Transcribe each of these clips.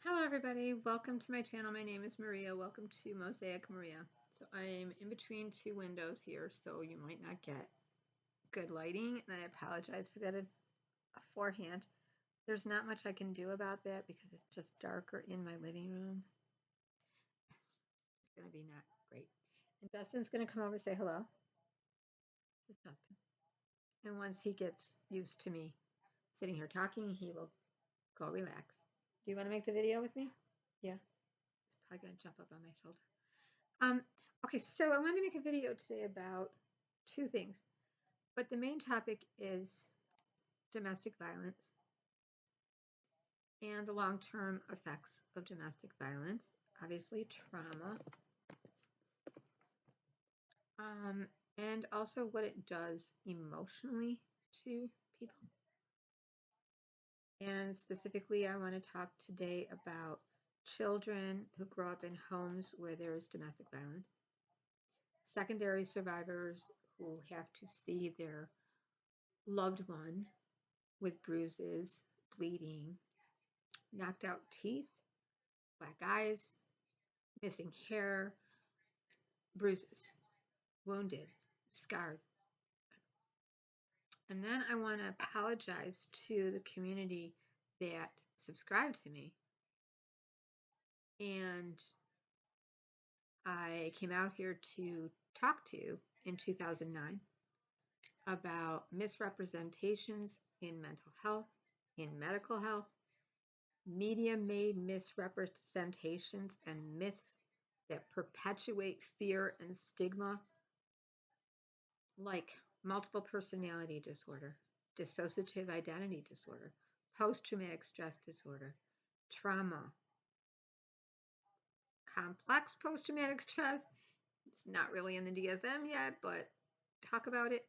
Hello everybody, welcome to my channel. My name is Maria. Welcome to Mosaic Maria. So I'm in between two windows here, so you might not get good lighting, and I apologize for that beforehand. There's not much I can do about that because it's just darker in my living room. It's going to be not great. And Dustin's going to come over and say hello. This is Dustin. And once he gets used to me sitting here talking, he will go relax. Do you want to make the video with me? Yeah. It's probably going to jump up on my shoulder. Okay, so I wanted to make a video today about two things, but the main topic is domestic violence and the long-term effects of domestic violence, obviously trauma, and also what it does emotionally to people. And specifically, I want to talk today about children who grow up in homes where there is domestic violence, secondary survivors who have to see their loved one with bruises, bleeding, knocked out teeth, black eyes, missing hair, bruises, wounded, scarred. And then I want to apologize to the community that subscribed to me. And I came out here to talk to in 2009 about misrepresentations in mental health, in medical health, media-made misrepresentations and myths that perpetuate fear and stigma, like multiple personality disorder, dissociative identity disorder, post-traumatic stress disorder, trauma, complex post-traumatic stress. It's not really in the DSM yet, but talk about it.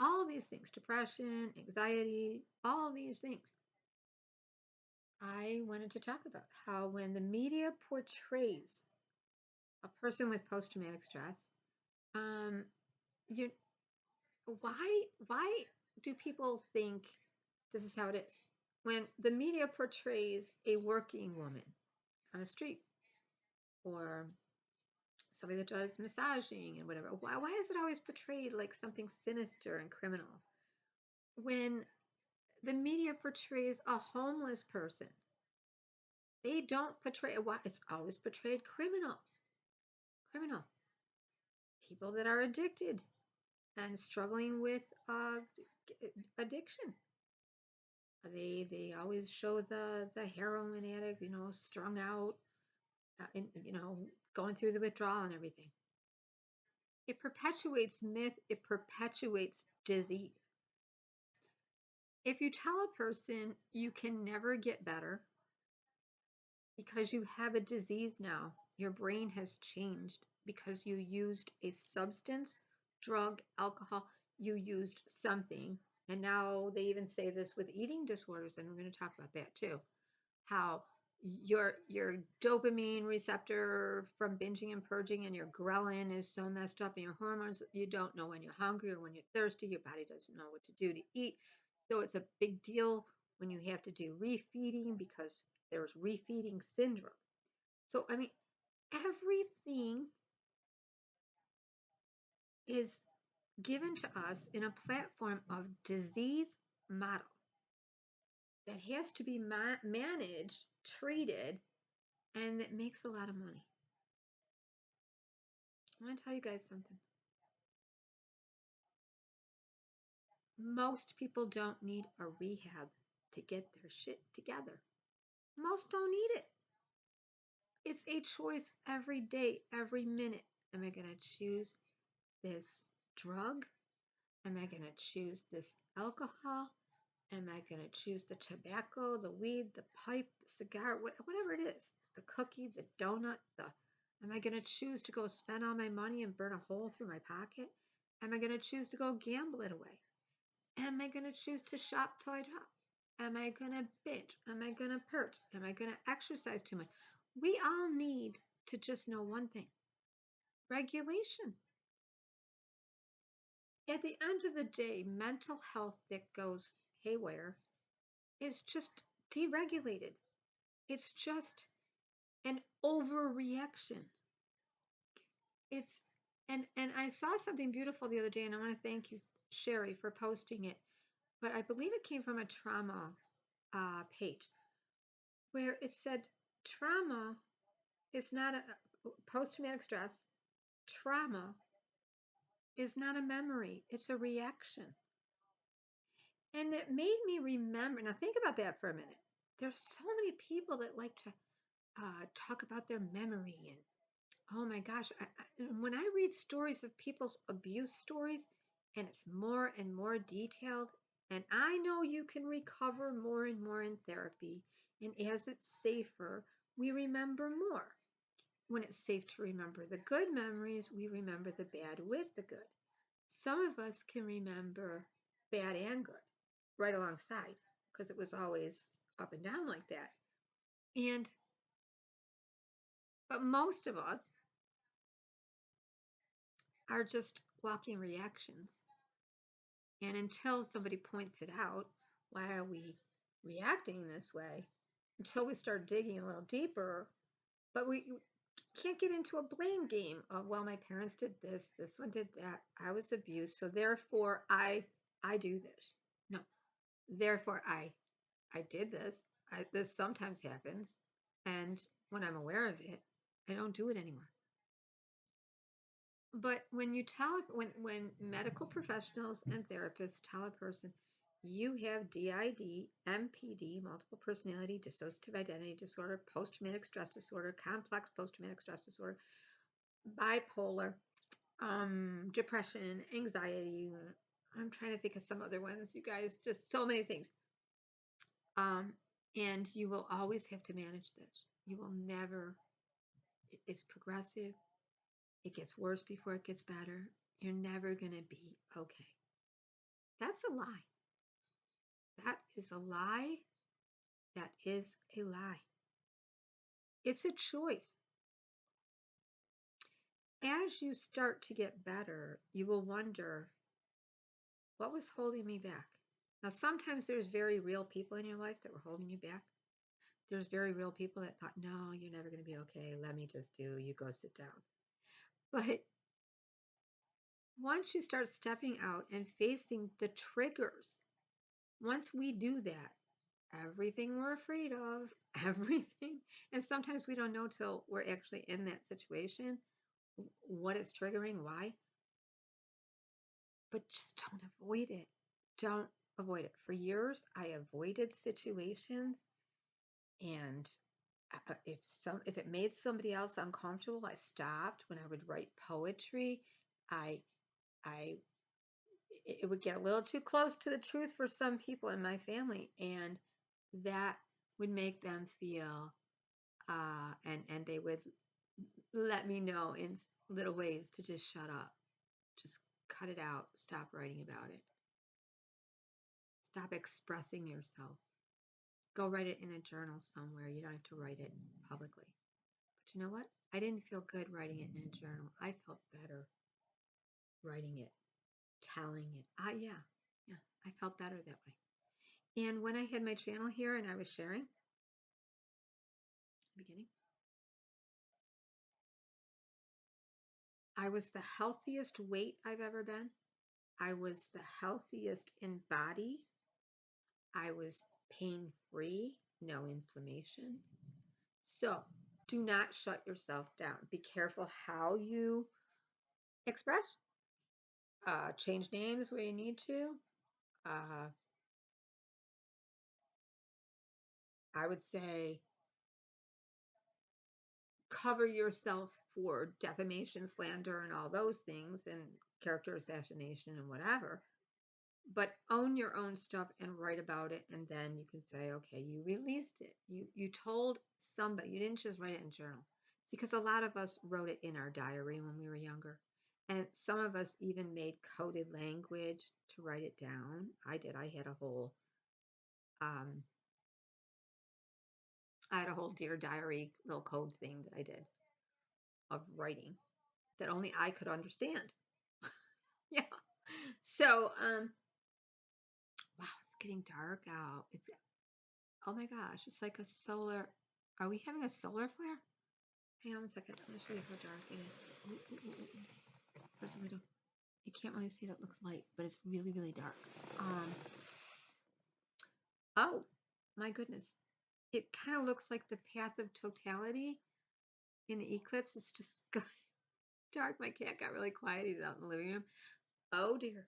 All these things, depression, anxiety, all these things. I wanted to talk about how when the media portrays a person with post-traumatic stress, you why do people think this is how it is? When the media portrays a working woman on the street or somebody that does massaging and whatever, why is it always portrayed like something sinister and criminal? When the media portrays a homeless person, they don't portray it's always portrayed criminal. People that are addicted and struggling with addiction. They always show the heroin addict, strung out, and going through the withdrawal and everything. It perpetuates myth. It perpetuates disease. If you tell a person you can never get better because you have a disease now, your brain has changed because you used a substance, drug, alcohol, you used something. And now they even say this with eating disorders, and we're going to talk about that too. How your dopamine receptor from binging and purging and your ghrelin is so messed up, and your hormones, you don't know when you're hungry or when you're thirsty. Your body doesn't know what to do to eat. So it's a big deal when you have to do refeeding because there's refeeding syndrome. So, I mean, everything is given to us in a platform of disease model that has to be managed, treated, and that makes a lot of money. I want to tell you guys something. Most people don't need a rehab to get their shit together. Most don't need it. It's a choice every day, every minute. Am I going to choose this drug? Am I going to choose this alcohol? Am I going to choose the tobacco, the weed, the pipe, the cigar, whatever it is, the cookie, the donut, am I going to choose to go spend all my money and burn a hole through my pocket? Am I going to choose to go gamble it away? Am I going to choose to shop till I drop? Am I going to binge? Am I going to purge? Am I going to exercise too much? We all need to just know one thing: regulation. At the end of the day, mental health that goes haywire is just deregulated. It's just an overreaction. It's and I saw something beautiful the other day, and I want to thank you, Sherry, for posting it. But I believe it came from a trauma page where it said trauma is not a post-traumatic stress. Trauma is not a memory; it's a reaction. And it made me remember. Now think about that for a minute. There's so many people that like to talk about their memory and oh my gosh, when I read stories of people's abuse stories, and it's more and more detailed, and I know you can recover more and more in therapy, and as it's safer, we remember more. When it's safe to remember the good memories, we remember the bad with the good. Some of us can remember bad and good right alongside because it was always up and down like that. And but most of us are just walking reactions. And until somebody points it out, why are we reacting this way? Until we start digging a little deeper, but we can't get into a blame game of, well, my parents did this one did that, I was abused, so therefore I do this. No, therefore I did this. This sometimes happens, and when I'm aware of it, I don't do it anymore. But when you tell when medical professionals and therapists tell a person you have DID, MPD, multiple personality, dissociative identity disorder, post-traumatic stress disorder, complex post-traumatic stress disorder, bipolar, depression, anxiety. I'm trying to think of some other ones, you guys, just so many things. And you will always have to manage this. You will never, it's progressive. It gets worse before it gets better. You're never going to be okay. That's a lie. That is a lie. That is a lie. It's a choice. As you start to get better, you will wonder, what was holding me back? Now, sometimes there's very real people in your life that were holding you back. There's very real people that thought, no, you're never going to be okay. Let me just do, you go sit down. But once you start stepping out and facing the triggers, once we do that, everything we're afraid of, everything, and sometimes we don't know till we're actually in that situation what it's triggering, why, but just don't avoid it. Don't avoid it. For years, I avoided situations, and if it made somebody else uncomfortable, I stopped. When I would write poetry, I I it would get a little too close to the truth for some people in my family, and that would make them feel and they would let me know in little ways to just shut up, just cut it out, stop writing about it, stop expressing yourself, go write it in a journal somewhere. You don't have to write it publicly. But you know what? I didn't feel good writing it in a journal. I felt better writing it, telling it. Yeah, I felt better that way. And when I had my channel here and I was sharing, beginning, I was the healthiest weight I've ever been. I was the healthiest in body. I was pain free, no inflammation. So do not shut yourself down. Be careful how you express. Change names where you need to. Uh, I would say cover yourself for defamation, slander, and all those things, and character assassination and whatever. But own your own stuff and write about it, and then you can say, okay, you released it. You told somebody. You didn't just write it in a journal. Because a lot of us wrote it in our diary when we were younger, and some of us even made coded language to write it down. I did. Um, I had a whole Dear Diary little code thing that I did of writing that only I could understand. Yeah. So, wow, it's getting dark out. It's, oh my gosh, it's like a solar. Are we having a solar flare? Hang on a second. I'm going to show you how dark it is. Ooh, ooh, ooh, ooh. Where's the window? You can't really see it. It looks light, but it's really, really dark. Oh, my goodness. It kind of looks like the path of totality in the eclipse. It's just dark. My cat got really quiet. He's out in the living room. Oh, dear.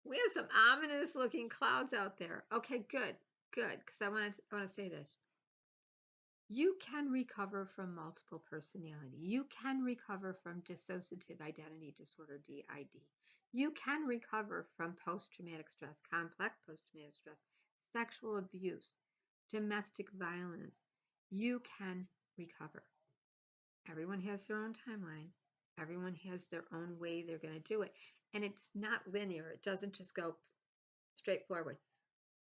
We have some ominous looking clouds out there. Okay, good, good. Because I want to say this. You can recover from multiple personality. You can recover from dissociative identity disorder, DID. You can recover from post-traumatic stress, complex post-traumatic stress, sexual abuse, domestic violence. You can recover. Everyone has their own timeline. Everyone has their own way they're going to do it. And it's not linear. It doesn't just go straight forward,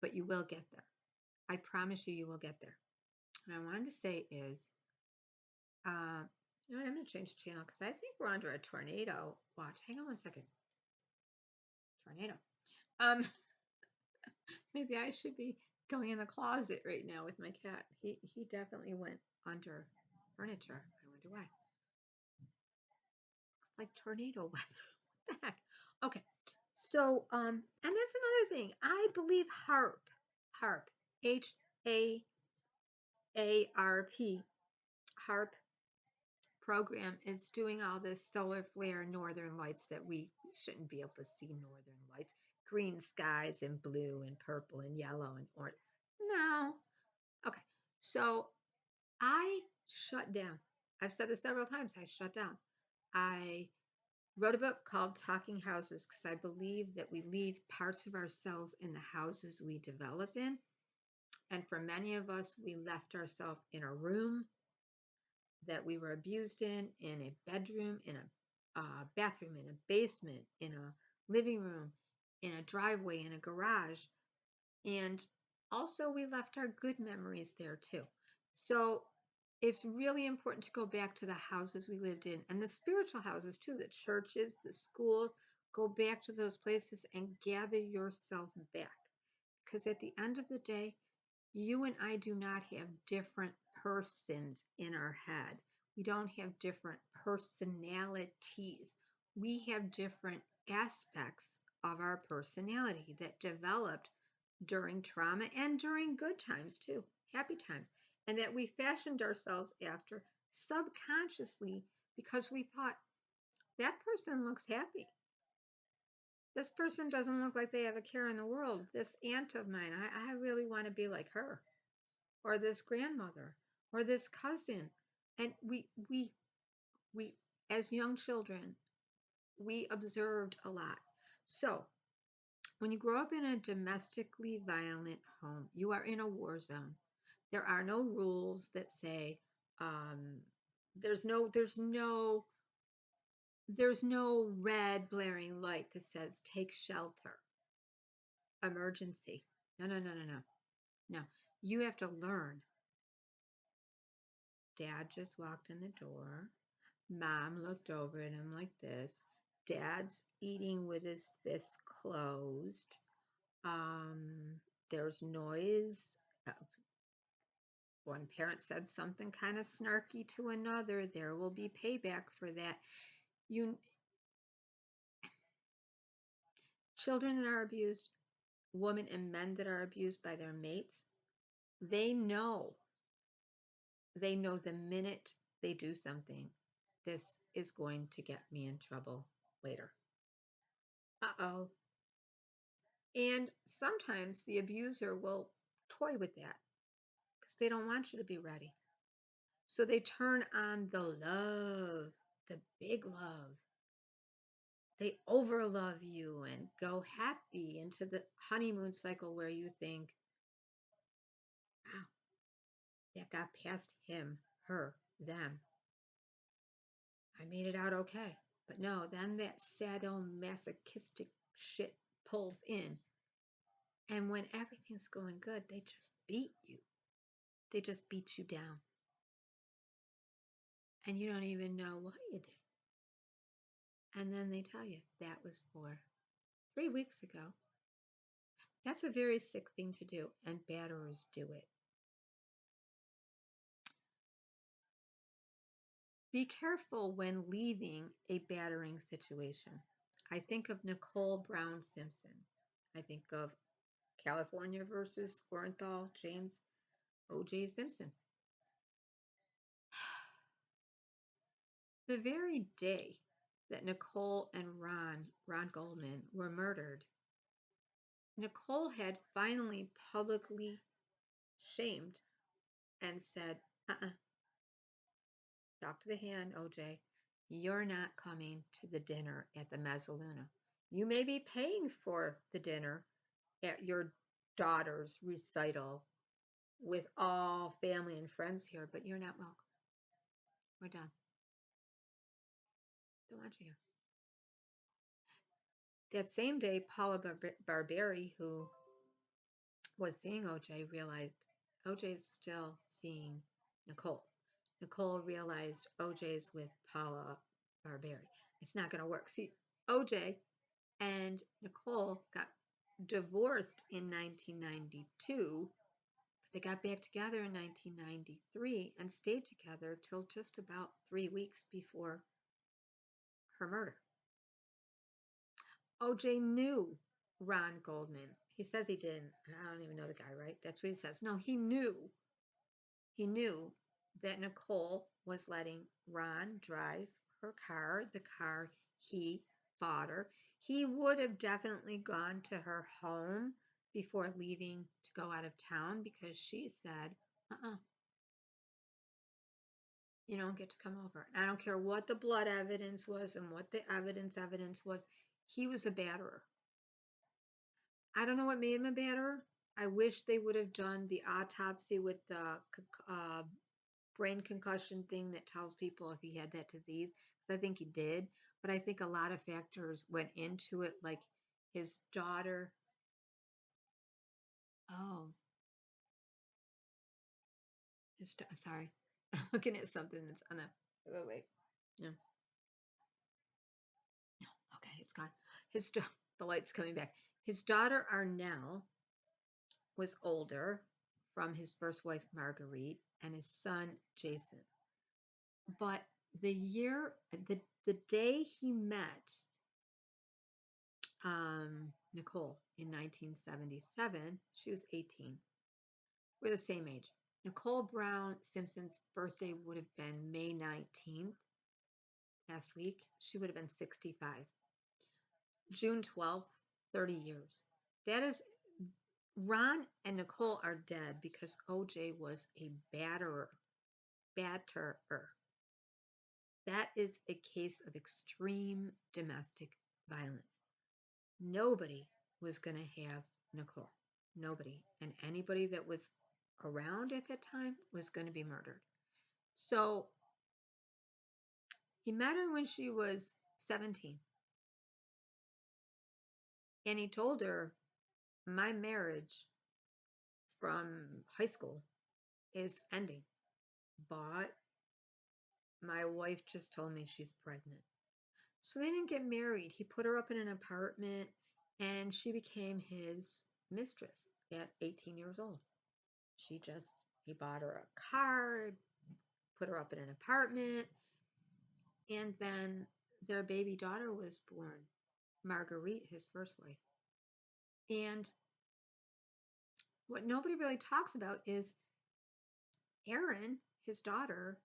but you will get there. I promise you, you will get there. What I wanted to say is, you know what, I'm going to change the channel because I think we're under a tornado watch. Hang on one second. Tornado. Maybe I should be going in the closet right now with my cat. He definitely went under furniture. I wonder why. Looks like tornado weather. What the heck? Okay. So, and that's another thing. I believe HARP, HAARP, HARP program is doing all this solar flare northern lights that we shouldn't be able to see northern lights, green skies and blue and purple and yellow and orange. No. Okay. So I shut down. I've said this several times. I shut down. I wrote a book called Talking Houses because I believe that we leave parts of ourselves in the houses we develop in. And for many of us, we left ourselves in a room that we were abused in a bedroom, in a bathroom, in a basement, in a living room, in a driveway, in a garage. And also we left our good memories there too. So it's really important to go back to the houses we lived in and the spiritual houses too, the churches, the schools. Go back to those places and gather yourself back. Because at the end of the day, you and I do not have different persons in our head. We don't have different personalities. We have different aspects of our personality that developed during trauma and during good times too, happy times, and that we fashioned ourselves after subconsciously because we thought that person looks happy. This person doesn't look like they have a care in the world. This aunt of mine, I really want to be like her, or this grandmother, or this cousin. And we as young children, we observed a lot. So when you grow up in a domestically violent home, you are in a war zone. There are no rules that say there's no red blaring light that says take shelter, emergency. No, no, no, no, no. No. You have to learn. Dad just walked in the door. Mom looked over at him like this. Dad's eating with his fists closed. There's noise. One parent said something kind of snarky to another. There will be payback for that. Children that are abused, women and men that are abused by their mates, they know the minute they do something, this is going to get me in trouble later. Uh-oh. And sometimes the abuser will toy with that because they don't want you to be ready. So they turn on the love, the big love. They overlove you and go happy into the honeymoon cycle where you think, wow, that got past him, her, them. I made it out okay. But no, then that sadomasochistic shit pulls in. And when everything's going good, they just beat you. They just beat you down. And you don't even know why you did. And then they tell you that was for 3 weeks ago. That's a very sick thing to do, and batterers do it. Be careful when leaving a battering situation. I think of Nicole Brown Simpson. I think of California versus Orenthal James O.J. Simpson. The very day that Nicole and Ron Goldman, were murdered, Nicole had finally publicly shamed and said, talk to the hand, OJ. You're not coming to the dinner at the Mezzaluna. You may be paying for the dinner at your daughter's recital with all family and friends here, but you're not welcome. We're done. Don't want you here. That same day, Paula Barberi, who was seeing OJ, realized OJ's still seeing Nicole. Nicole realized OJ's with Paula Barberi. It's not going to work. See, OJ and Nicole got divorced in 1992. They got back together in 1993 and stayed together till just about 3 weeks before her murder. OJ knew Ron Goldman. He says he didn't. I don't even know the guy, right? That's what he says. No, he knew. He knew that Nicole was letting Ron drive her car, the car he bought her. He would have definitely gone to her home before leaving to go out of town because she said, you don't get to come over. I don't care what the blood evidence was and what the evidence was. He was a batterer. I don't know what made him a batterer. I wish they would have done the autopsy with the brain concussion thing that tells people if he had that disease. Because I think he did. But I think a lot of factors went into it, like his daughter. Oh, sorry. I'm looking at something that's on a. Wait. No. No. Okay, it's gone. The light's coming back. His daughter Arnell was older from his first wife Marguerite and his son Jason. But the day he met Nicole in 1977, she was 18. We're the same age. Nicole Brown Simpson's birthday would have been May 19th last week. She would have been 65. June 12th, 30 years. That is, Ron and Nicole are dead because OJ was a batterer. That is a case of extreme domestic violence. Nobody was going to have Nicole. Nobody. And anybody that was around at that time was going to be murdered. So he met her when she was 17. And he told her, my marriage from high school is ending. But my wife just told me she's pregnant. So they didn't get married. He put her up in an apartment and she became his mistress at 18 years old. He bought her a car, put her up in an apartment, and then their baby daughter was born, Marguerite, his first wife. And what nobody really talks about is Erin, his daughter,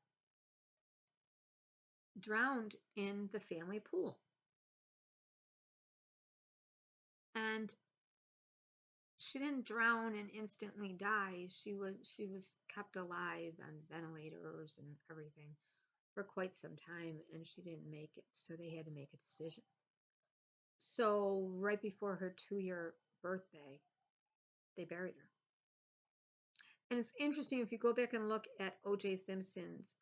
drowned in the family pool. And she didn't drown and instantly die. She was kept alive on ventilators and everything for quite some time, and she didn't make it. So they had to make a decision. So right before her 2-year birthday, they buried her. And it's interesting if you go back and look at O.J. Simpson's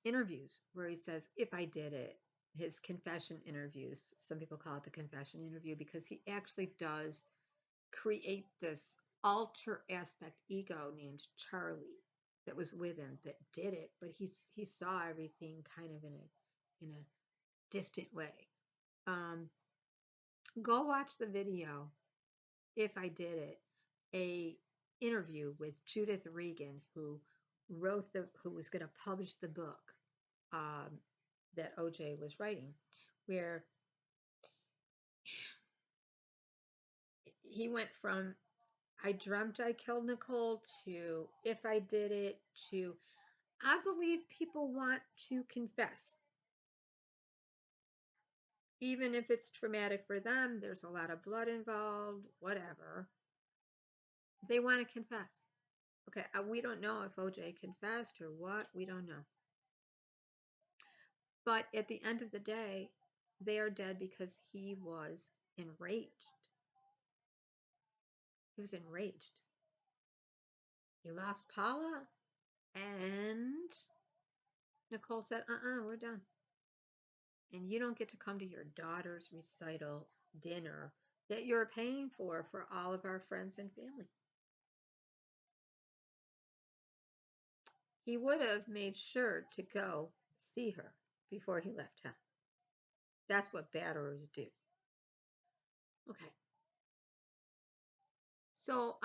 interviews where he says, if I did it, his confession interviews. Some people call it the confession interview because he actually does create this alter aspect ego named Charlie that was with him that did it, but he saw everything kind of in a distant way. Go watch the video, If I Did It, a interview with Judith Regan, who who was going to publish the book um, that OJ was writing, where he went from I dreamt I killed Nicole to if I did it to I believe people want to confess. Even if it's traumatic for them, there's a lot of blood involved, whatever. They want to confess. Okay, we don't know if OJ confessed or what. We don't know. But at the end of the day, they are dead because he was enraged. He was enraged. He lost Paula, and Nicole said, we're done. And you don't get to come to your daughter's recital dinner that you're paying for all of our friends and family. He would have made sure to go see her before he left town. That's what batterers do. Okay. So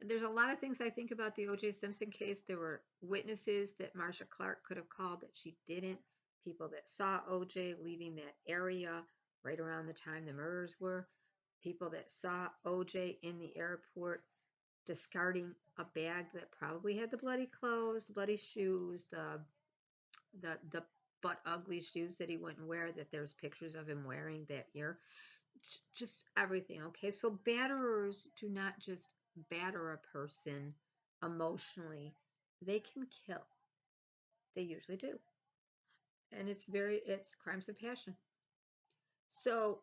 there's a lot of things I think about the O.J. Simpson case. There were witnesses that Marcia Clark could have called that she didn't. People that saw O.J. leaving that area right around the time the murders were. People that saw O.J. in the airport discarding a bag that probably had the bloody clothes, bloody shoes, the butt ugly shoes that he wouldn't wear that there's pictures of him wearing that year. Just everything. Okay, so batterers do not just batter a person emotionally, they can kill. They usually do. And it's crimes of passion. So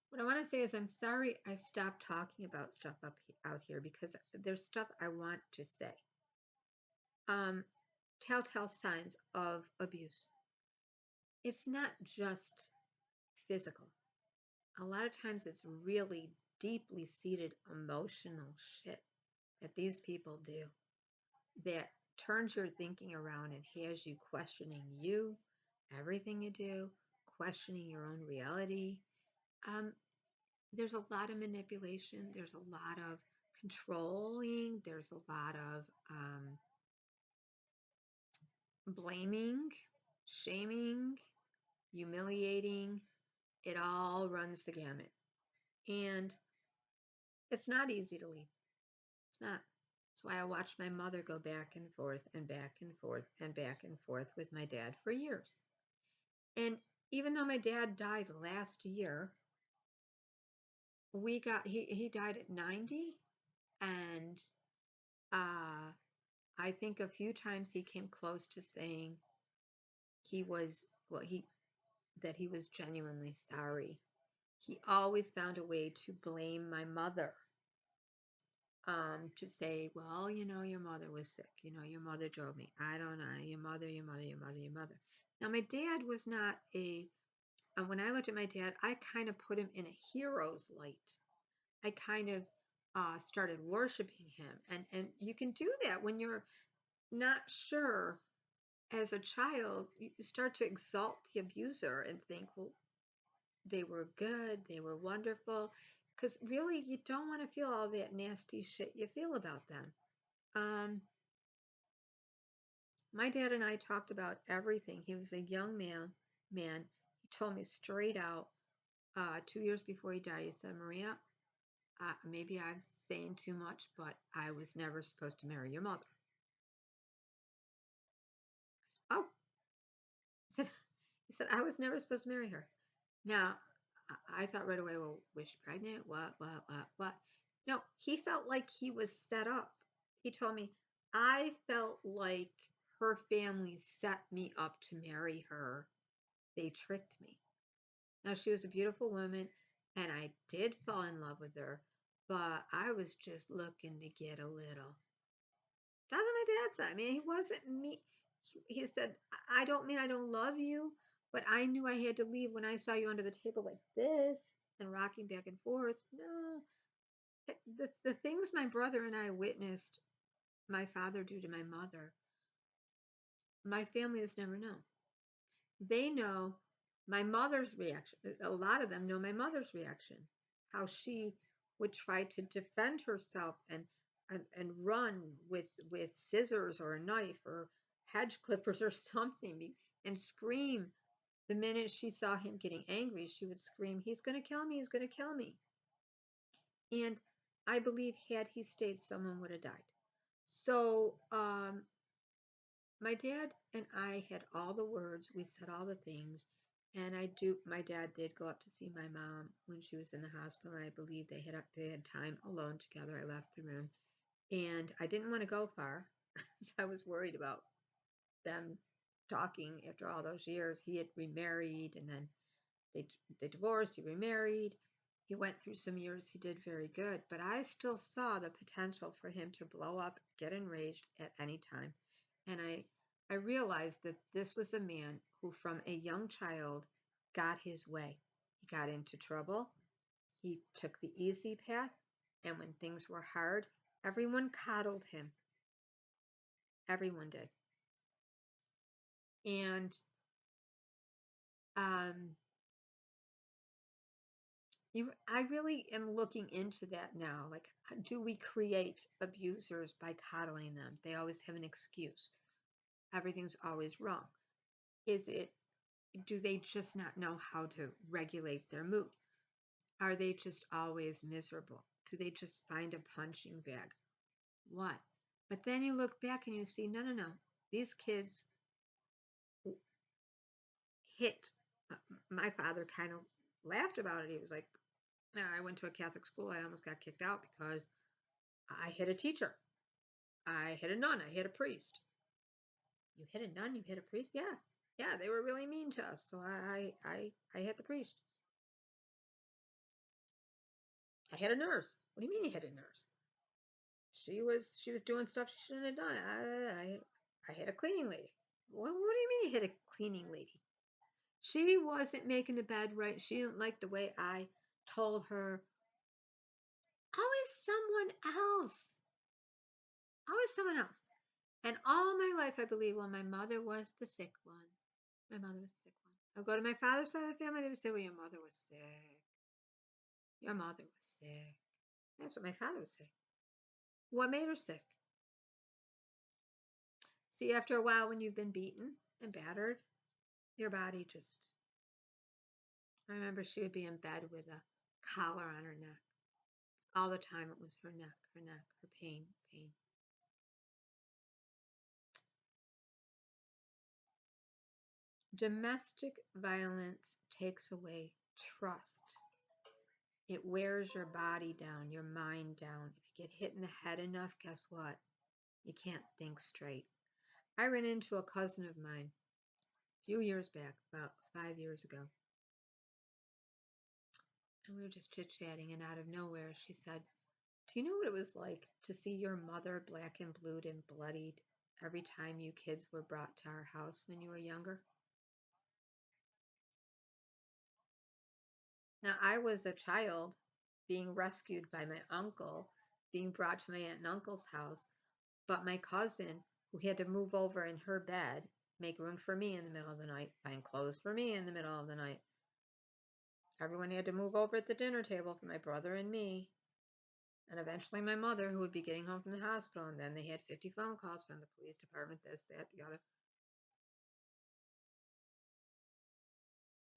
what I want to say is I'm sorry I stopped talking about stuff out here because there's stuff I want to say. Telltale signs of abuse. It's not just physical. A lot of times it's really deeply seated emotional shit that these people do that turns your thinking around and has you questioning you, everything you do, questioning your own reality. There's a lot of manipulation. There's a lot of controlling. There's a lot of blaming, shaming, humiliating. It all runs the gamut. And it's not easy to leave. It's not. That's why I watched my mother go back and forth and back and forth and back and forth with my dad for years. And even though my dad died last year, he died at 90, and I think a few times he came close to saying he was well he that he was genuinely sorry. He always found a way to blame my mother. To say, well, your mother was sick. Your mother drove me. I don't know. Your mother, your mother, your mother, your mother. Now, my dad was not when I looked at my dad, I kind of put him in a hero's light. I kind of started worshiping him. And you can do that when you're not sure as a child. You start to exalt the abuser and think, well, they were good, they were wonderful. Because really, you don't want to feel all that nasty shit you feel about them. My dad and I talked about everything. He was a young man. He told me straight out 2 years before he died, he said, Maria, maybe I'm saying too much, but I was never supposed to marry your mother. Oh, he said, I was never supposed to marry her. Now, I thought right away, well, was she pregnant? What? No, he felt like he was set up. He told me, I felt like her family set me up to marry her. They tricked me. Now, she was a beautiful woman, and I did fall in love with her, but I was just looking to get a little. That's what my dad said. I mean, he wasn't me. He said, I don't mean I don't love you, but I knew I had to leave when I saw you under the table like this and rocking back and forth. No. The things my brother and I witnessed my father do to my mother, my family has never known. They know my mother's reaction. A lot of them know my mother's reaction, how she would try to defend herself and and run with scissors or a knife or hedge clippers or something and scream. The minute she saw him getting angry, she would scream, "He's going to kill me, he's going to kill me." And I believe had he stayed, someone would have died. So my dad and I had all the words, we said all the things. And my dad did go up to see my mom when she was in the hospital. I believe they had time alone together. I left the room and I didn't want to go far because I was worried about them talking after all those years. He had remarried and then they divorced, he remarried. He went through some years he did very good, but I still saw the potential for him to blow up, get enraged at any time. And I realized that this was a man who from a young child got his way. He got into trouble. He took the easy path, and when things were hard, everyone coddled him. Everyone did. And um, I really am looking into that now. Like, do we create abusers by coddling them? They always have an excuse. Everything's always wrong. Do they just not know how to regulate their mood? Are they just always miserable? Do they just find a punching bag? What? But then you look back and you see, no, no, no. These kids hit. My father kind of laughed about it. He was like, "No, I went to a Catholic school. I almost got kicked out because I hit a teacher. I hit a nun. I hit a priest." You hit a nun? You hit a priest? Yeah. Yeah, they were really mean to us. So I hit the priest. I hit a nurse. What do you mean you hit a nurse? She was doing stuff she shouldn't have done. I hit a cleaning lady. What do you mean you hit a cleaning lady? She wasn't making the bed right. She didn't like the way I told her. Always someone else. Always someone else. And all my life, I believe, well, my mother was the sick one. My mother was the sick one. I'll go to my father's side of the family. They would say, well, your mother was sick. Your mother was sick. That's what my father would say. What made her sick? See, after a while, when you've been beaten and battered, your body just. I remember she would be in bed with a collar on her neck. All the time it was her neck, her pain, pain. Domestic violence takes away trust. It wears your body down, your mind down. If you get hit in the head enough, guess what? You can't think straight. I ran into a cousin of mine a few years back, about 5 years ago. And we were just chit-chatting, and out of nowhere, she said, do you know what it was like to see your mother black and blued and bloodied every time you kids were brought to our house when you were younger? Now, I was a child being rescued by my uncle, being brought to my aunt and uncle's house, but my cousin, who had to move over in her bed, make room for me in the middle of the night, find clothes for me in the middle of the night. Everyone had to move over at the dinner table for my brother and me. And eventually my mother, who would be getting home from the hospital, and then they had 50 phone calls from the police department, this, that, the other.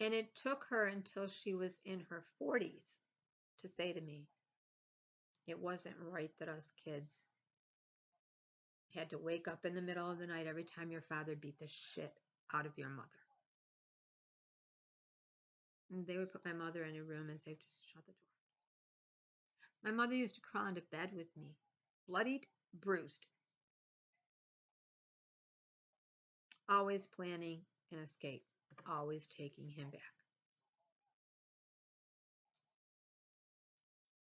And it took her until she was in her 40s to say to me, it wasn't right that us kids had to wake up in the middle of the night every time your father beat the shit out of your mother. And they would put my mother in a room and say, just shut the door. My mother used to crawl into bed with me, bloodied, bruised, always planning an escape, always taking him back.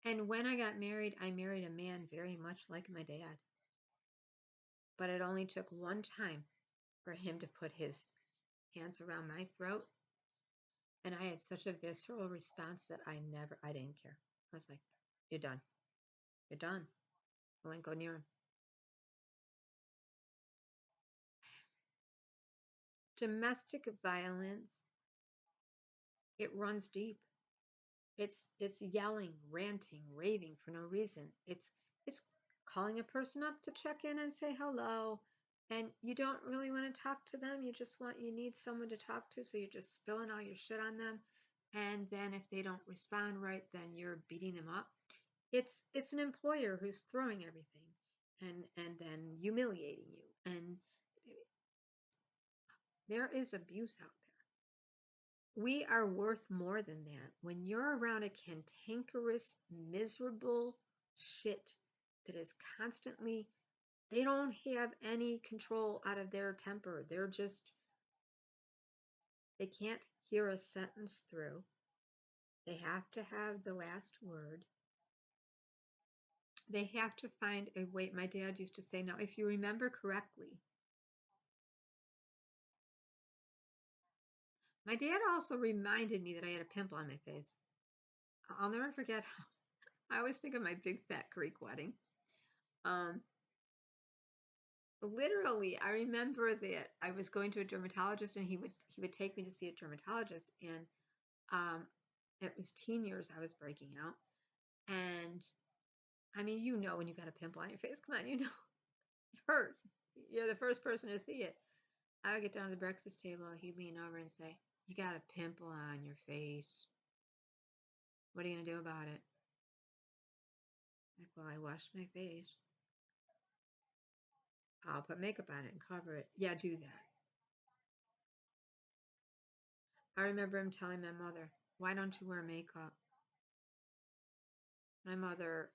And when I got married, I married a man very much like my dad. But it only took one time for him to put his hands around my throat. And I had such a visceral response that I didn't care. I was like, you're done. You're done. I wouldn't go near him. Domestic violence, it runs deep. It's yelling, ranting, raving for no reason. It's calling a person up to check in and say hello, and you don't really want to talk to them. You need someone to talk to, so you're just spilling all your shit on them. And then if they don't respond right, then you're beating them up. It's an employer who's throwing everything and then humiliating you. And there is abuse out there. We are worth more than that. When you're around a cantankerous, miserable shit that is constantly, they don't have any control out of their temper. They can't hear a sentence through. They have to have the last word. They have to find a way. My dad used to say, now, if you remember correctly, my dad also reminded me that I had a pimple on my face. I'll never forget how I always think of my big fat Greek wedding. Um, Literally, I remember that I was going to a dermatologist, and he would take me to see a dermatologist, and um, it was teen years. I was breaking out, and I mean, when you got a pimple on your face, come on, it hurts. You're the first person to see it. I would get down to the breakfast table. He'd lean over and say, "You got a pimple on your face. What are you gonna do about it?" Like, well, I washed my face. I'll put makeup on it and cover it. Yeah, do that. I remember him telling my mother, "Why don't you wear makeup?" My mother,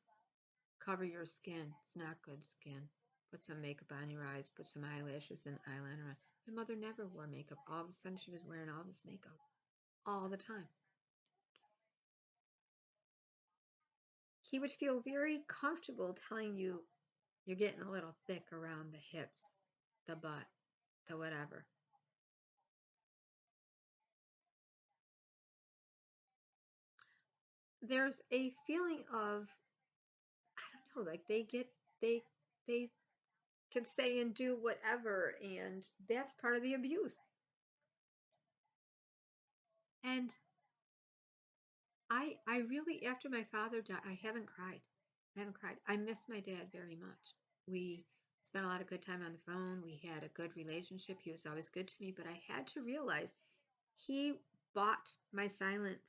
"Cover your skin. It's not good skin. Put some makeup on your eyes, put some eyelashes and eyeliner on." My mother never wore makeup. All of a sudden, she was wearing all this makeup all the time. He would feel very comfortable telling you, "You're getting a little thick around the hips, the butt, the whatever." There's a feeling of, I don't know, like they they can say and do whatever, and that's part of the abuse. And I really, after my father died, I haven't cried. I haven't cried. I miss my dad very much. We spent a lot of good time on the phone. We had a good relationship. He was always good to me, but I had to realize he bought my silence.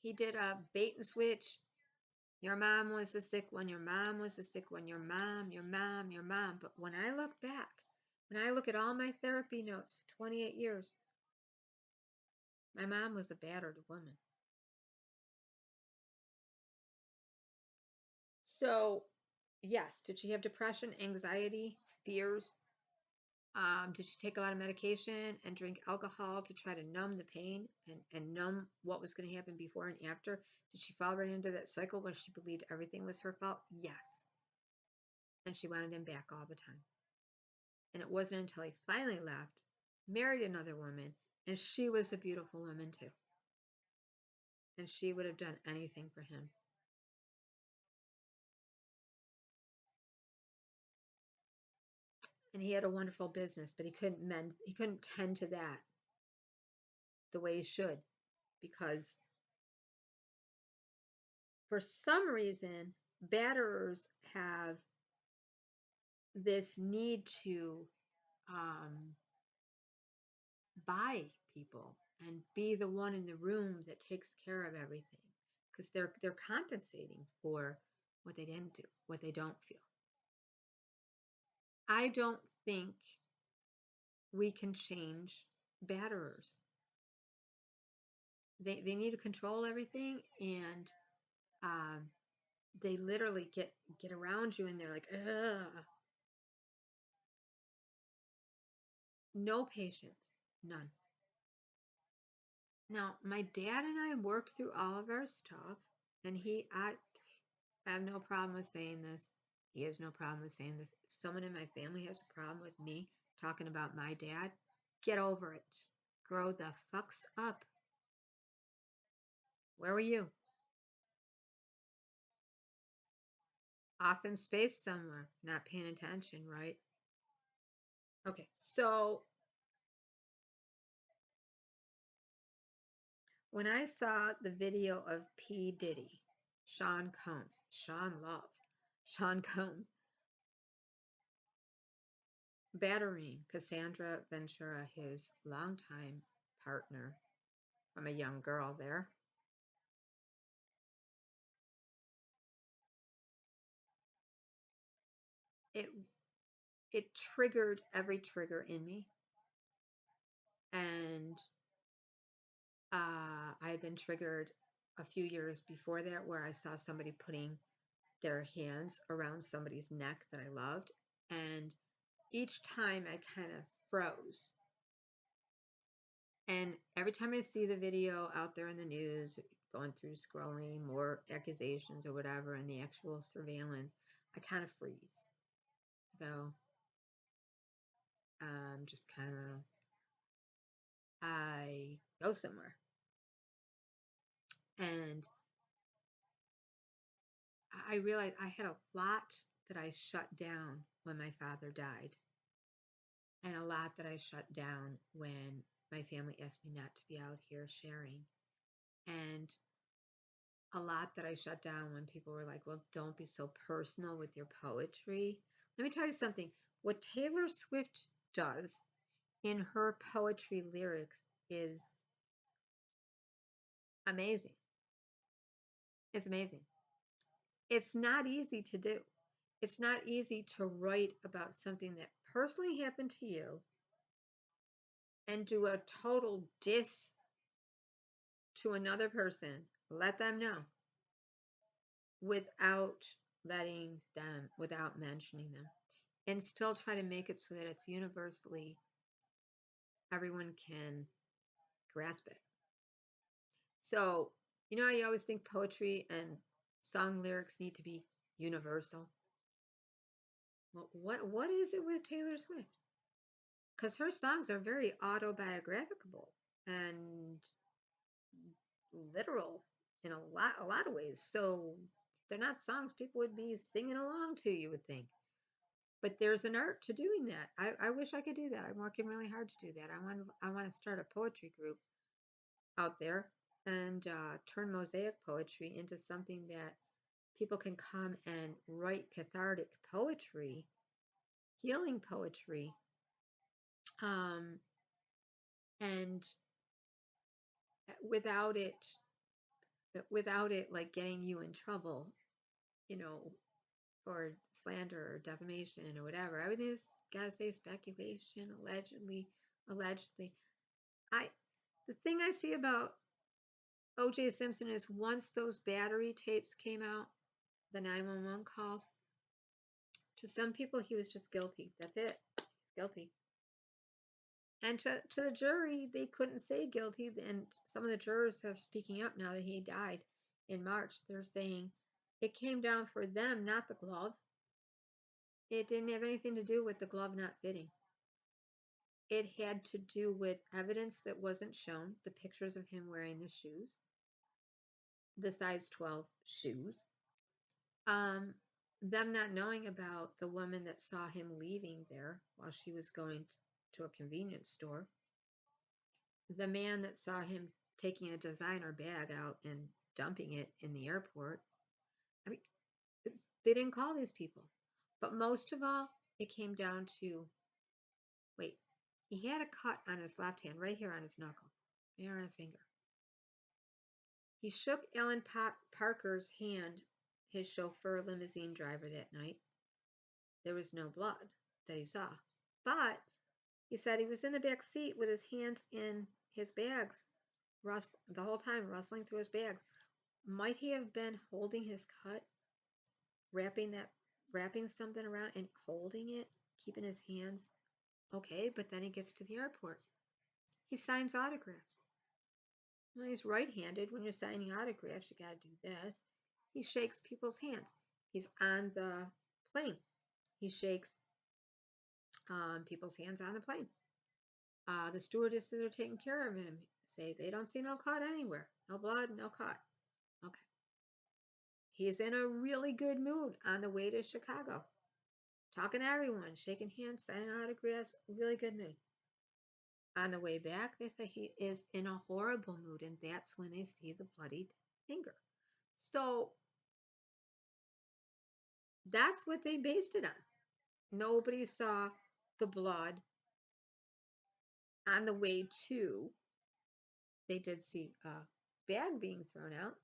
He did a bait and switch. Your mom was the sick one. Your mom was the sick one. Your mom, your mom, your mom. But when I look back, when I look at all my therapy notes for 28 years, my mom was a battered woman. So, yes, did she have depression, anxiety, fears? Did she take a lot of medication and drink alcohol to try to numb the pain and numb what was going to happen before and after? Did she fall right into that cycle where she believed everything was her fault? Yes. And she wanted him back all the time. And it wasn't until he finally left, married another woman, and she was a beautiful woman too. And she would have done anything for him. And he had a wonderful business, but he couldn't tend to that the way he should, because for some reason, batterers have this need to um, buy people and be the one in the room that takes care of everything, because they're compensating for what they didn't do, what they don't feel. I don't think we can change batterers. They need to control everything, and um, they literally get around you, and they're like, ugh, no patience, none. Now, my dad and I worked through all of our stuff, and I have no problem with saying this. He has no problem with saying this. If someone in my family has a problem with me talking about my dad, get over it. Grow the fucks up. Where were you? Off in space somewhere, not paying attention, right? Okay, so when I saw the video of P. Diddy, Sean Combs, Sean Love, Sean Combs, battering Cassandra Ventura, his longtime partner from a young girl there. It it triggered every trigger in me, and I had been triggered a few years before that, where I saw somebody putting their hands around somebody's neck that I loved, and each time I kind of froze. And every time I see the video out there in the news, going through scrolling, more accusations or whatever, and the actual surveillance, I kind of freeze. I go, just kind of, I go somewhere. And I realized I had a lot that I shut down when my father died, and a lot that I shut down when my family asked me not to be out here sharing, and a lot that I shut down when people were like, well, don't be so personal with your poetry. Let me tell you something. What Taylor Swift does in her poetry lyrics is amazing. It's amazing. It's not easy to do. It's not easy to write about something that personally happened to you and do a total diss to another person, let them know, without without mentioning them, and still try to make it so that it's universally, everyone can grasp it. So, you know how you always think poetry and song lyrics need to be universal? Well, what is it with Taylor Swift? Because her songs are very autobiographical and literal in a lot of ways. So they're not songs people would be singing along to, you would think. But there's an art to doing that. I wish I could do that. I'm working really hard to do that. I want to start a poetry group out there and turn mosaic poetry into something that people can come and write cathartic poetry, healing poetry, um, and without it like getting you in trouble, you know, for slander or defamation or whatever. Everything's gotta say speculation, allegedly. I the thing I see about OJ Simpson is once those battery tapes came out, the 911 calls, to some people he was just guilty. That's it. He's guilty. And to the jury, they couldn't say guilty. And some of the jurors are speaking up now that he died in March. They're saying it came down for them, not the glove. It didn't have anything to do with the glove not fitting. It had to do with evidence that wasn't shown, the pictures of him wearing the shoes, the size 12 shoes, um, them not knowing about the woman that saw him leaving there while she was going to a convenience store, the man that saw him taking a designer bag out and dumping it in the airport. I mean, they didn't call these people. But most of all, it came down to, wait, he had a cut on his left hand, right here on his knuckle, here on a finger. He shook Ellen Parker's hand, his chauffeur limousine driver, that night. There was no blood that he saw. But he said he was in the back seat with his hands in his bags, the whole time rustling through his bags. Might he have been holding his cut, wrapping something around and holding it, keeping his hands? Okay, but then he gets to the airport. He signs autographs. Well, he's right-handed. When you're signing autographs, you got to do this. He shakes people's hands. He's on the plane. He shakes people's hands on the plane. The stewardesses are taking care of him. Say they don't see no cut anywhere. No blood, no cut. Okay. He's in a really good mood on the way to Chicago. Talking to everyone, shaking hands, signing autographs, really good mood. On the way back, they say he is in a horrible mood, and that's when they see the bloodied finger. So That's what they based it on. Nobody saw the blood on the way to. They did see a bag being thrown out.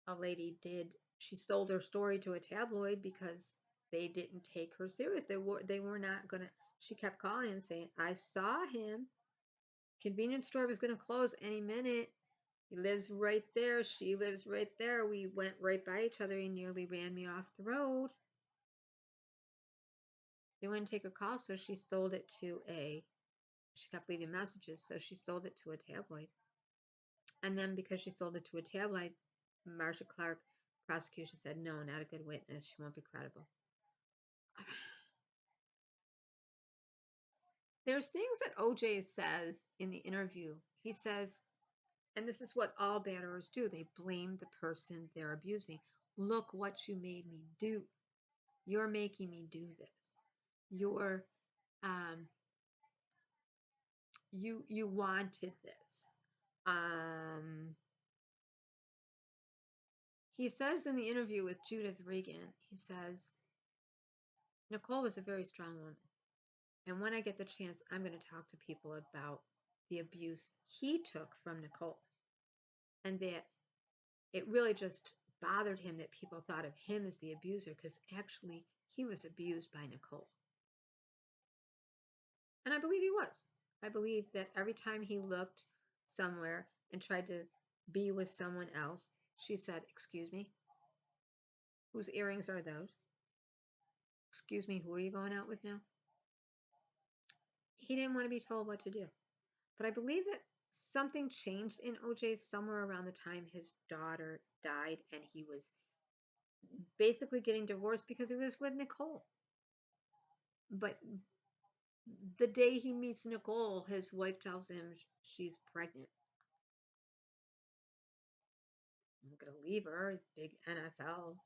A lady did. She sold her story to a tabloid because they didn't take her serious. They were not gonna. She kept calling and saying, "I saw him. Convenience store was gonna close any minute. He lives right there. She lives right there. We went right by each other. He nearly ran me off the road." They wouldn't take her call, so she sold it to a. She kept leaving messages, so she sold it to a tabloid. And then because she sold it to a tabloid, Marcia Clark prosecution said, no, not a good witness. She won't be credible. There's things that OJ says in the interview. He says, and this is what all batterers do, they blame the person they're abusing. Look what you made me do. You're making me do this. You're you wanted this. He says in the interview with Judith Regan, he says, Nicole was a very strong woman. And when I get the chance, I'm going to talk to people about the abuse he took from Nicole. And that it really just bothered him that people thought of him as the abuser because actually he was abused by Nicole. And I believe he was. I believe that every time he looked somewhere and tried to be with someone else, she said, "Excuse me, whose earrings are those? Excuse me, who are you going out with now?" He didn't want to be told what to do. But I believe that something changed in OJ somewhere around the time his daughter died and he was basically getting divorced because he was with Nicole. But the day he meets Nicole, his wife tells him she's pregnant. I'm going to leave her, big NFL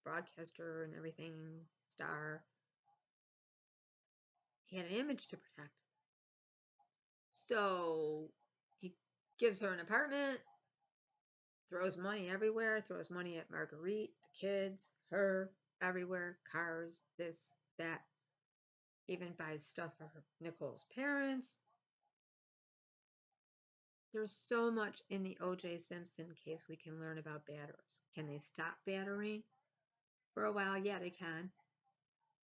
broadcaster and everything, star. He had an image to protect. So he gives her an apartment, throws money everywhere, throws money at Marguerite, the kids, her, everywhere, cars, this, that, even buys stuff for her, Nicole's parents. There's so much in the O.J. Simpson case we can learn about batterers. Can they stop battering? For a while, yeah, they can.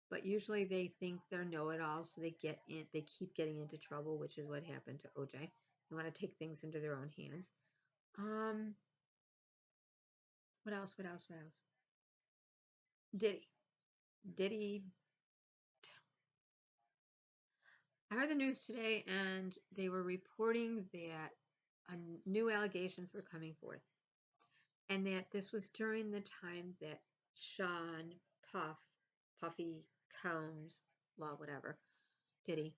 But usually they think they're know-it-all, so they keep getting into trouble, which is what happened to O.J. They want to take things into their own hands. What else? Diddy. I heard the news today, and they were reporting that new allegations were coming forth, and that this was during the time that Sean Puffy Combs, law, whatever, Diddy,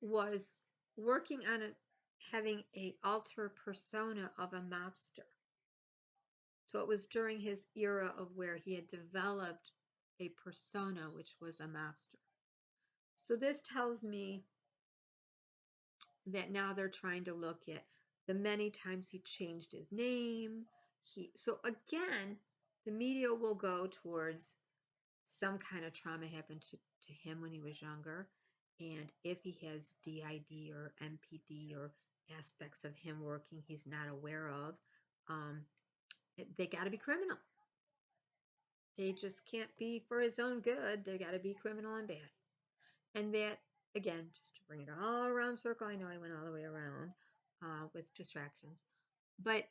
was working on having a alter persona of a mobster. So it was during his era of where he had developed a persona, which was a mobster. So this tells me that now they're trying to look at the many times he changed his name. So again, the media will go towards some kind of trauma happened to him when he was younger. And if he has DID or MPD or aspects of him working he's not aware of, they got to be criminal. They just can't be for his own good. They got to be criminal and bad. And that, again, just to bring it all around circle, I know I went all the way around with distractions, but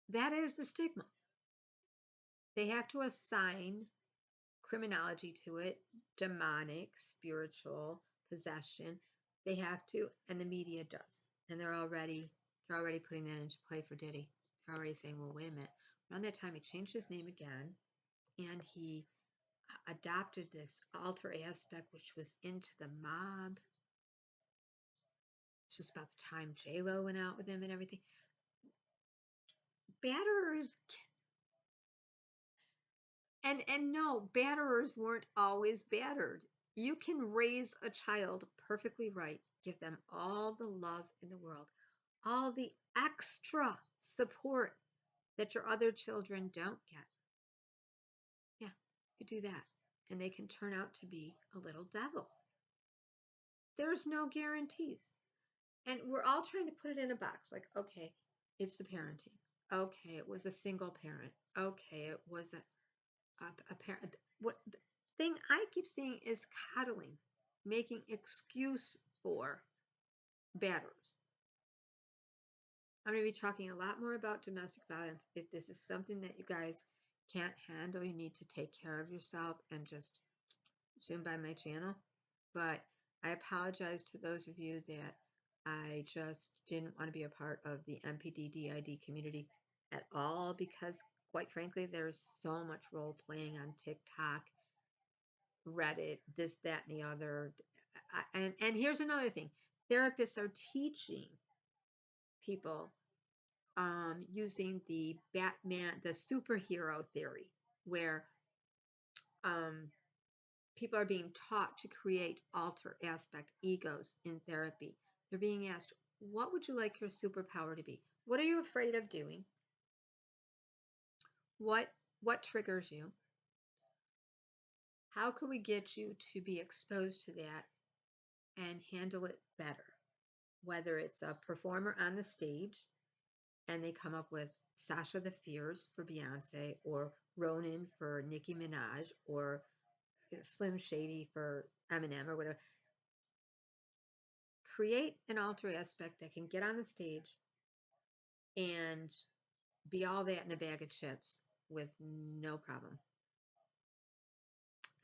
that is the stigma. They have to assign criminology to it, demonic, spiritual, possession. They have to, and the media does. And they're already putting that into play for Diddy. They're already saying, well, wait a minute. Around that time, he changed his name again, and he adopted this alter aspect, which was into the mob. It's just about the time J-Lo went out with him and everything. Batterers, and no, batterers weren't always battered. You can raise a child perfectly right, give them all the love in the world, all the extra support that your other children don't get. You do that, and they can turn out to be a little devil. There's no guarantees. And we're all trying to put it in a box like, okay, it's the parenting. Okay, it was a single parent. Okay, it was a parent. What the thing I keep seeing is coddling, making excuse for batterers. I'm going to be talking a lot more about domestic violence. If this is something that you guys can't handle, you need to take care of yourself and just zoom by my channel. But I apologize to those of you that I just didn't want to be a part of the MPD DID community at all because, quite frankly, there's so much role playing on TikTok, Reddit, this, that, and the other. And here's another thing. Therapists are teaching people using the the superhero theory, where um, people are being taught to create alter aspect egos in therapy. They're being asked, what would you like your superpower to be? What are you afraid of doing? What triggers you? How can we get you to be exposed to that and handle it better? Whether it's a performer on the stage and they come up with Sasha the Fierce for Beyonce, or Ronan for Nicki Minaj, or Slim Shady for Eminem, or whatever. Create an alter aspect that can get on the stage and be all that in a bag of chips with no problem.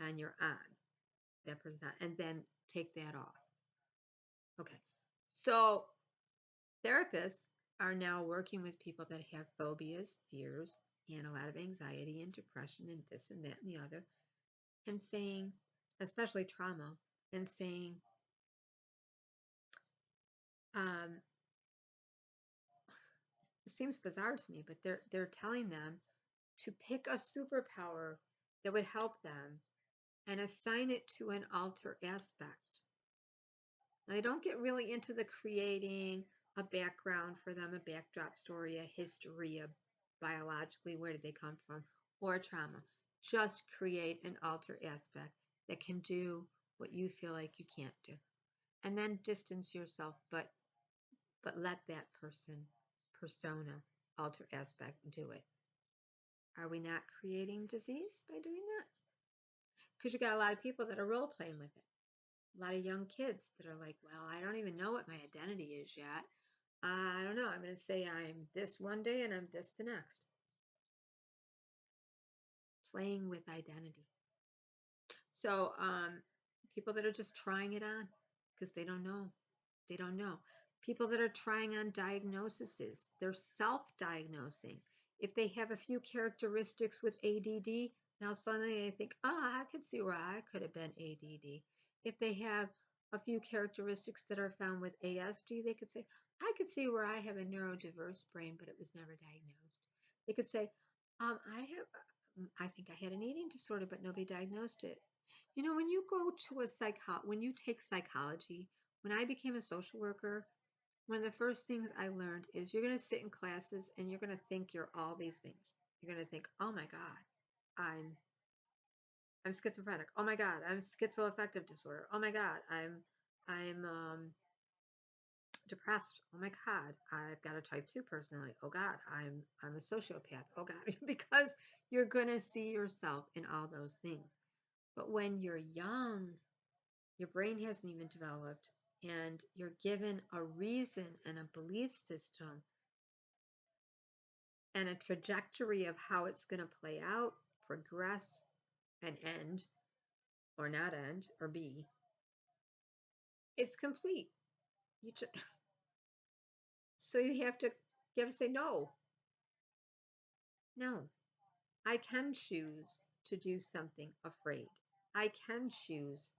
And you're on. That person's on. And then take that off. Okay. So therapists are now working with people that have phobias, fears, and a lot of anxiety and depression and this and that and the other, and saying, especially trauma, and saying, um, it seems bizarre to me, but they're telling them to pick a superpower that would help them and assign it to an alter aspect. Now, they don't get really into the creating a background for them, a backdrop story, a history, a biologically, where did they come from, or a trauma. Just create an alter aspect that can do what you feel like you can't do. And then distance yourself, but let that persona, alter aspect do it. Are we not creating disease by doing that? Because you got a lot of people that are role playing with it. A lot of young kids that are like, well, I don't even know what my identity is yet. I don't know. I'm going to say I'm this one day and I'm this the next. Playing with identity. So people that are just trying it on because they don't know. They don't know. People that are trying on diagnoses, they're self-diagnosing. If they have a few characteristics with ADD, now suddenly they think, oh, I could see where I could have been ADD. If they have a few characteristics that are found with ASD, they could say, I could see where I have a neurodiverse brain, but it was never diagnosed. They could say, I think I had an eating disorder, but nobody diagnosed it. You know, when you go to when you take psychology, when I became a social worker, one of the first things I learned is you're going to sit in classes and you're going to think you're all these things. You're going to think, oh my God, I'm schizophrenic. Oh my God, I'm schizoaffective disorder. Oh my God, I'm depressed. Oh my God, I've got a type 2 personality. Oh God, I'm a sociopath. Oh God, because you're going to see yourself in all those things. But when you're young, your brain hasn't even developed, and you're given a reason and a belief system and a trajectory of how it's going to play out, progress, and end, or not end, or be. It's complete. You just, so you have to say no. No, I can choose to do something afraid. I can choose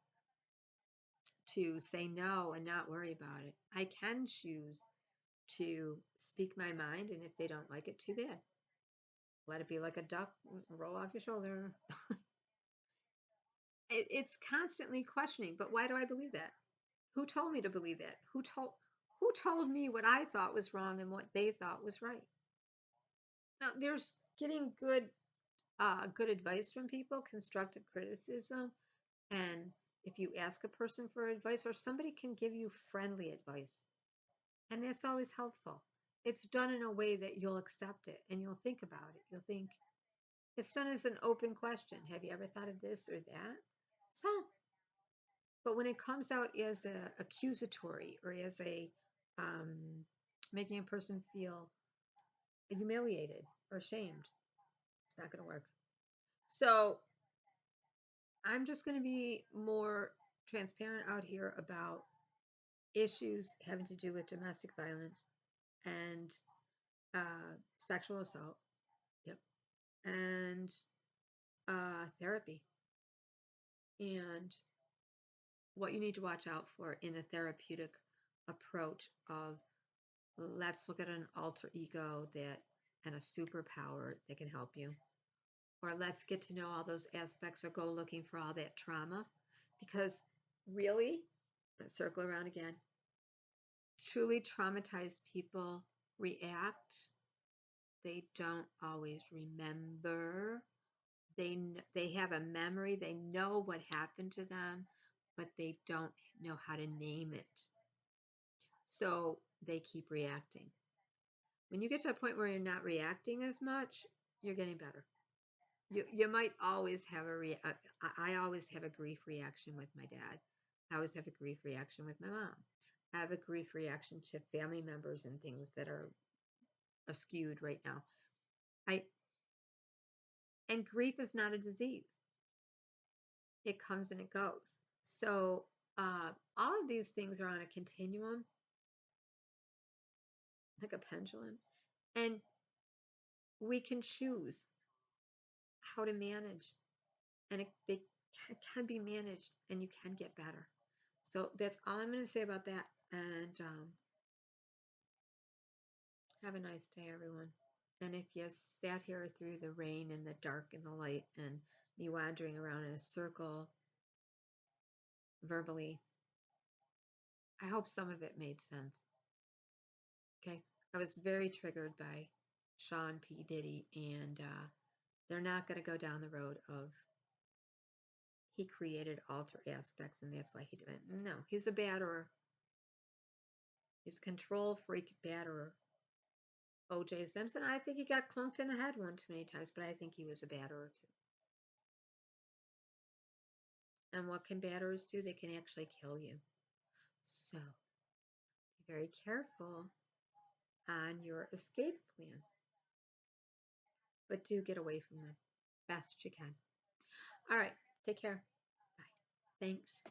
to say no and not worry about it. I can choose to speak my mind, and if they don't like it, too bad. Let it be like a duck, roll off your shoulder. It's constantly questioning, but why do I believe that? Who told me to believe that? Who told me what I thought was wrong and what they thought was right? Now, there's getting good good advice from people, constructive criticism, and if you ask a person for advice, or somebody can give you friendly advice, and that's always helpful. It's done in a way that you'll accept it and you'll think about it. You'll think it's done as an open question. Have you ever thought of this or that? So, but when it comes out as a accusatory or as a um, making a person feel humiliated or ashamed, it's not going to work. So I'm just going to be more transparent out here about issues having to do with domestic violence and sexual assault. Yep. And therapy and what you need to watch out for in a therapeutic approach of let's look at an alter ego that and a superpower that can help you, or let's get to know all those aspects or go looking for all that trauma, because really, circle around again, truly traumatized people react. They don't always remember. They have a memory. They know what happened to them, but they don't know how to name it. So they keep reacting. When you get to a point where you're not reacting as much, you're getting better. You might always have I always have a grief reaction with my dad. I always have a grief reaction with my mom. I have a grief reaction to family members and things that are askewed right now. I and grief is not a disease. It comes and it goes. So all of these things are on a continuum, like a pendulum, and we can choose how to manage, and they can be managed, and you can get better. So that's all I'm going to say about that. And have a nice day, everyone. And if you sat here through the rain and the dark and the light and me wandering around in a circle verbally, I hope some of it made sense. Okay. I was very triggered by Sean P. Diddy, and they're not going to go down the road of he created alter aspects and that's why he did it. No, he's a batterer. He's a control freak batterer. O.J. Simpson, I think he got clunked in the head one too many times, but I think he was a batterer too. And what can batterers do? They can actually kill you. So be very careful on your escape plan, but do get away from them best you can. All right, take care. Bye. Thanks.